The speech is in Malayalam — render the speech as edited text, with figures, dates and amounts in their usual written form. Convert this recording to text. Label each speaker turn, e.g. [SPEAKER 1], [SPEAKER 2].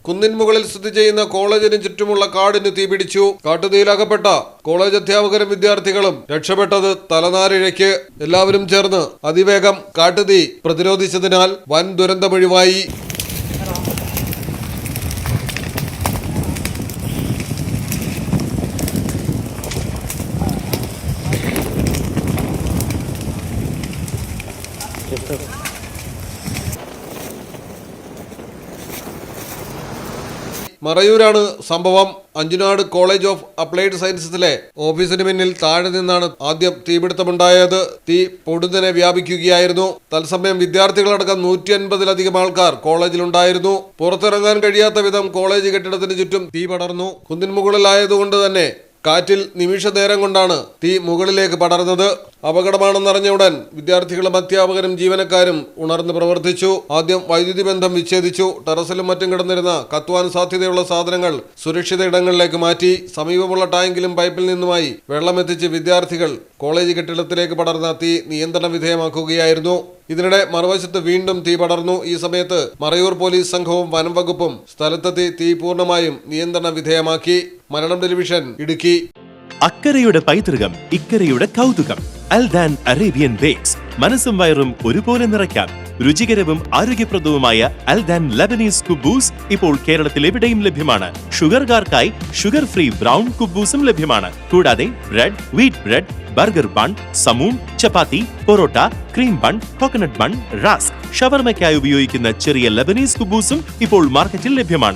[SPEAKER 1] കുന്നിൻ മുകളിൽ സ്ഥിതി ചെയ്യുന്ന കോളേജിന് ചുറ്റുമുള്ള കാടിന് തീപിടിച്ചു. കാട്ടുതീയിലകപ്പെട്ട കോളേജ് അധ്യാപകരും വിദ്യാർത്ഥികളും രക്ഷപ്പെട്ടത് തലനാരിഴയ്ക്ക്. എല്ലാവരും ചേർന്ന് അതിവേഗം കാട്ടുതീ പ്രതിരോധിച്ചതിനാൽ വൻ ദുരന്തമൊഴിവായി. മറയൂരാണ് സംഭവം. അഞ്ചുനാട് കോളേജ് ഓഫ് അപ്ലൈഡ് സയൻസസിലെ ഓഫീസിന് മുന്നിൽ താഴെ നിന്നാണ് ആദ്യം തീപിടുത്തമുണ്ടായത്. തീ പൊടുന്നനെ വ്യാപിക്കുകയായിരുന്നു. തത്സമയം വിദ്യാർത്ഥികളടക്കം 150-ലധികം ആൾക്കാർ കോളേജിലുണ്ടായിരുന്നു. പുറത്തിറങ്ങാൻ കഴിയാത്ത വിധം കോളേജ് കെട്ടിടത്തിന് ചുറ്റും തീ പടർന്നു. കുന്നിൻ മുകളിലായതുകൊണ്ട് തന്നെ കാറ്റിൽ നിമിഷ നേരം കൊണ്ടാണ് തീ മുകളിലേക്ക് പടർന്നത്. അപകടമാണെന്നറിഞ്ഞ ഉടൻ വിദ്യാർത്ഥികളും അധ്യാപകരും ജീവനക്കാരും ഉണർന്ന് പ്രവർത്തിച്ചു. ആദ്യം വൈദ്യുതി ബന്ധം വിച്ഛേദിച്ചു. ടെറസിലും മറ്റും കിടന്നിരുന്ന കത്തുവാൻ സാധ്യതയുള്ള സാധനങ്ങൾ സുരക്ഷിത ഇടങ്ങളിലേക്ക് മാറ്റി. സമീപമുള്ള ടാങ്കിലും പൈപ്പിൽ നിന്നുമായി വെള്ളമെത്തിച്ച് വിദ്യാർത്ഥികൾ കോളേജ് കെട്ടിടത്തിലേക്ക് പടർന്ന തീ നിയന്ത്രണ വിധേയമാക്കുകയായിരുന്നു. ഇതിനിടെ മറുവശത്ത് വീണ്ടും തീ പടർന്നു. ഈ സമയത്ത് മറയൂർ പോലീസ് സംഘവും വനം വകുപ്പും സ്ഥലത്തെത്തി തീ പൂർണ്ണമായും നിയന്ത്രണ വിധേയമാക്കി. മലയാളം ടെലിവിഷൻ, ഇടുക്കി.
[SPEAKER 2] അക്കരയുടെ പൈതൃകം, ഇക്കരയുടെ കൗതുകം. അൽദാൻ അറേബ്യൻ ബേക്സ്. മനസ്സും വയറും ഒരുപോലെ നിറയ്ക്കാം. രുചികരവും ആരോഗ്യപ്രദവുമായ അൽദാൻ ലബനീസ് കുബൂസ് ഇപ്പോൾ കേരളത്തിൽ എവിടെയും ലഭ്യമാണ്. ഷുഗർകാർക്കായി ഷുഗർ ഫ്രീ ബ്രൗൺ കുബൂസും ലഭ്യമാണ്. കൂടാതെ bread, wheat bread, burger bun, സമൂൺ, chapati, parotta, cream bun, coconut bun, rusk, ഷവർമയ്ക്കായി ഉപയോഗിക്കുന്ന ചെറിയ ലബനീസ് കുബൂസും ഇപ്പോൾ മാർക്കറ്റിൽ ലഭ്യമാണ്.